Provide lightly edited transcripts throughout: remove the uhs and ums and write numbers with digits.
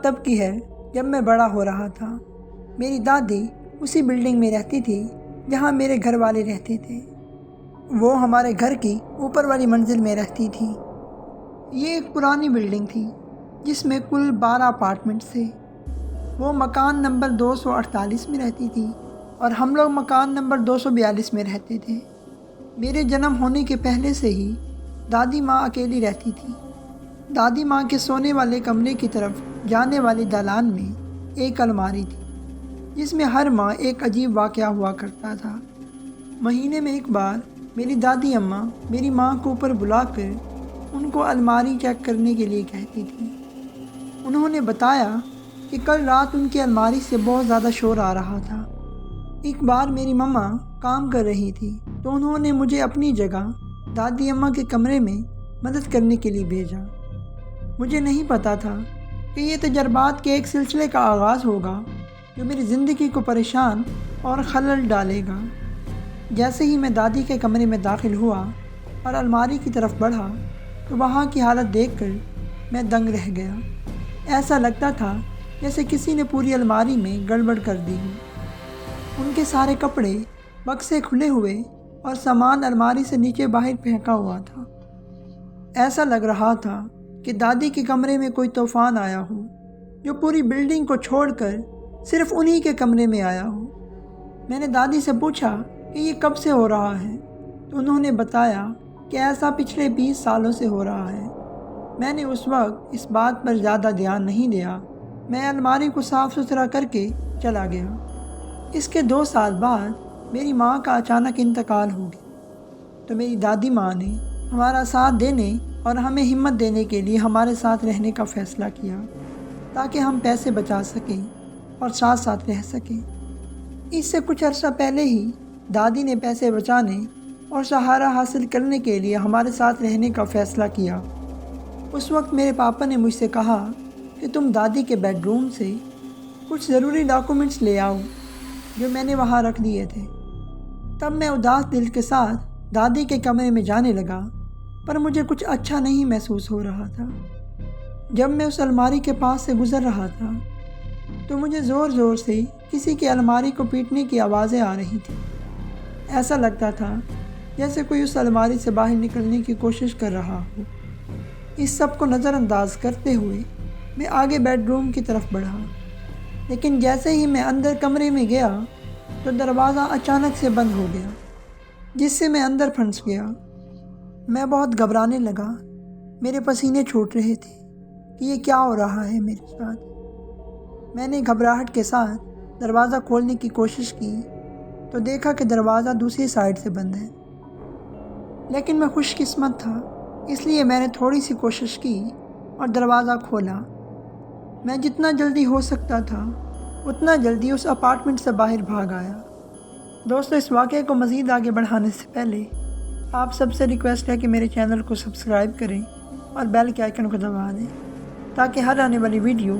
بات تب کی ہے جب میں بڑا ہو رہا تھا۔ میری دادی اسی بلڈنگ میں رہتی تھی جہاں میرے گھر والے رہتے تھے۔ وہ ہمارے گھر کی اوپر والی منزل میں رہتی تھی۔ یہ ایک پرانی بلڈنگ تھی جس میں کل 12 اپارٹمنٹس تھے۔ وہ مکان نمبر 248 میں رہتی تھی اور ہم لوگ مکان نمبر 242 میں رہتے تھے۔ میرے جنم ہونے کے پہلے سے ہی دادی ماں اکیلی رہتی تھی۔ دادی ماں کے سونے والے کمرے کی طرف جانے والی دالان میں ایک الماری تھی جس میں ہر ماہ ایک عجیب واقعہ ہوا کرتا تھا۔ مہینے میں ایک بار میری دادی اماں میری ماں کو اوپر بلا کر ان کو الماری چیک کرنے کے لیے کہتی تھی۔ انہوں نے بتایا کہ کل رات ان کی الماری سے بہت زیادہ شور آ رہا تھا۔ ایک بار میری مما کام کر رہی تھی تو انہوں نے مجھے اپنی جگہ دادی اماں کے کمرے میں مدد کرنے کے لیے بھیجا۔ مجھے نہیں پتا تھا کہ یہ تجربات کے ایک سلسلے کا آغاز ہوگا جو میری زندگی کو پریشان اور خلل ڈالے گا۔ جیسے ہی میں دادی کے کمرے میں داخل ہوا اور الماری کی طرف بڑھا تو وہاں کی حالت دیکھ کر میں دنگ رہ گیا۔ ایسا لگتا تھا جیسے کسی نے پوری الماری میں گڑبڑ کر دی ہو۔ ان کے سارے کپڑے بکسے کھلے ہوئے اور سامان الماری سے نیچے باہر پھینکا ہوا تھا۔ ایسا لگ رہا تھا کہ دادی کے کمرے میں کوئی طوفان آیا ہو جو پوری بلڈنگ کو چھوڑ کر صرف انہی کے کمرے میں آیا ہو۔ میں نے دادی سے پوچھا کہ یہ کب سے ہو رہا ہے تو انہوں نے بتایا کہ ایسا پچھلے 20 سالوں سے ہو رہا ہے۔ میں نے اس وقت اس بات پر زیادہ دھیان نہیں دیا۔ میں الماری کو صاف ستھرا کر کے چلا گیا۔ اس کے 2 سال بعد میری ماں کا اچانک انتقال ہو گیا تو میری دادی ماں نے ہمارا ساتھ دینے اور ہمیں ہمت دینے کے لیے ہمارے ساتھ رہنے کا فیصلہ کیا تاکہ ہم پیسے بچا سکیں اور ساتھ ساتھ رہ سکیں۔ اس سے کچھ عرصہ پہلے ہی دادی نے پیسے بچانے اور سہارا حاصل کرنے کے لیے ہمارے ساتھ رہنے کا فیصلہ کیا۔ اس وقت میرے پاپا نے مجھ سے کہا کہ تم دادی کے بیڈ روم سے کچھ ضروری ڈاکومنٹس لے آؤ جو میں نے وہاں رکھ دیے تھے۔ تب میں اداس دل کے ساتھ دادی کے کمرے میں جانے لگا پر مجھے کچھ اچھا نہیں محسوس ہو رہا تھا۔ جب میں اس الماری کے پاس سے گزر رہا تھا تو مجھے زور زور سے کسی کی الماری کو پیٹنے کی آوازیں آ رہی تھیں۔ ایسا لگتا تھا جیسے کوئی اس الماری سے باہر نکلنے کی کوشش کر رہا ہو۔ اس سب کو نظر انداز کرتے ہوئے میں آگے بیڈ روم کی طرف بڑھا، لیکن جیسے ہی میں اندر کمرے میں گیا تو دروازہ اچانک سے بند ہو گیا جس سے میں اندر پھنس گیا۔ میں بہت گھبرانے لگا۔ میرے پسینے چھوٹ رہے تھے کہ یہ کیا ہو رہا ہے میرے ساتھ۔ میں نے گھبراہٹ کے ساتھ دروازہ کھولنے کی کوشش کی تو دیکھا کہ دروازہ دوسری سائڈ سے بند ہے، لیکن میں خوش قسمت تھا اس لیے میں نے تھوڑی سی کوشش کی اور دروازہ کھولا۔ میں جتنا جلدی ہو سکتا تھا اتنا جلدی اس اپارٹمنٹ سے باہر بھاگ آیا۔ دوستو، اس واقعے کو مزید آگے بڑھانے سے پہلے آپ سب سے ریکویسٹ ہے کہ میرے چینل کو سبسکرائب کریں اور بیل کے آئیکن کو دبا دیں تاکہ ہر آنے والی ویڈیو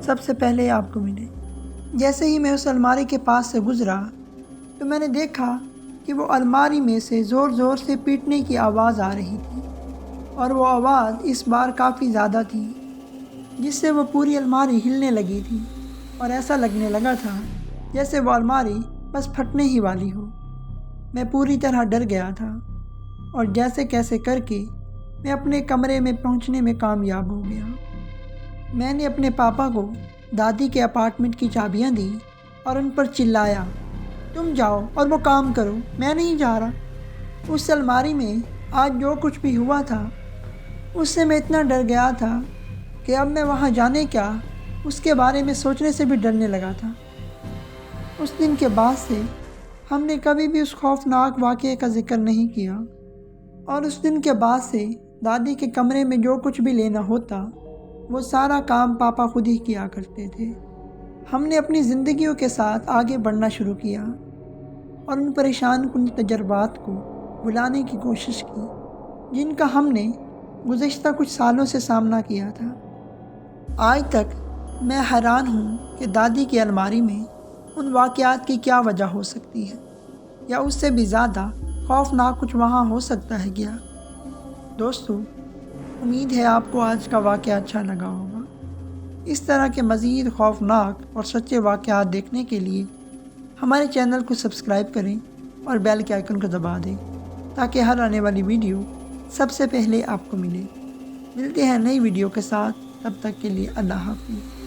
سب سے پہلے آپ کو ملے۔ جیسے ہی میں اس الماری کے پاس سے گزرا تو میں نے دیکھا کہ وہ الماری میں سے زور زور سے پیٹنے کی آواز آ رہی تھی اور وہ آواز اس بار کافی زیادہ تھی جس سے وہ پوری الماری ہلنے لگی تھی اور ایسا لگنے لگا تھا جیسے وہ الماری بس پھٹنے ہی والی ہو۔ میں پوری طرح ڈر گیا تھا اور جیسے کیسے کر کے میں اپنے کمرے میں پہنچنے میں کامیاب ہو گیا۔ میں نے اپنے پاپا کو دادی کے اپارٹمنٹ کی چابیاں دی اور ان پر چلایا، تم جاؤ اور وہ کام کرو، میں نہیں جا رہا۔ اس الماری میں آج جو کچھ بھی ہوا تھا اس سے میں اتنا ڈر گیا تھا کہ اب میں وہاں جانے کیا اس کے بارے میں سوچنے سے بھی ڈرنے لگا تھا۔ اس دن کے بعد سے ہم نے کبھی بھی اس خوفناک واقعے کا ذکر نہیں کیا اور اس دن کے بعد سے دادی کے کمرے میں جو کچھ بھی لینا ہوتا وہ سارا کام پاپا خود ہی کیا کرتے تھے۔ ہم نے اپنی زندگیوں کے ساتھ آگے بڑھنا شروع کیا اور ان پریشان کن تجربات کو بھلانے کی کوشش کی جن کا ہم نے گزشتہ کچھ سالوں سے سامنا کیا تھا۔ آج تک میں حیران ہوں کہ دادی کی الماری میں ان واقعات کی کیا وجہ ہو سکتی ہے، یا اس سے بھی زیادہ خوفناک کچھ وہاں ہو سکتا ہے کیا؟ دوستو، امید ہے آپ کو آج کا واقعہ اچھا لگا ہوگا۔ اس طرح کے مزید خوفناک اور سچے واقعات دیکھنے کے لیے ہمارے چینل کو سبسکرائب کریں اور بیل کے آئیکن کو دبا دیں تاکہ ہر آنے والی ویڈیو سب سے پہلے آپ کو ملے۔ ملتے ہیں نئی ویڈیو کے ساتھ، تب تک کے لیے اللہ حافظ۔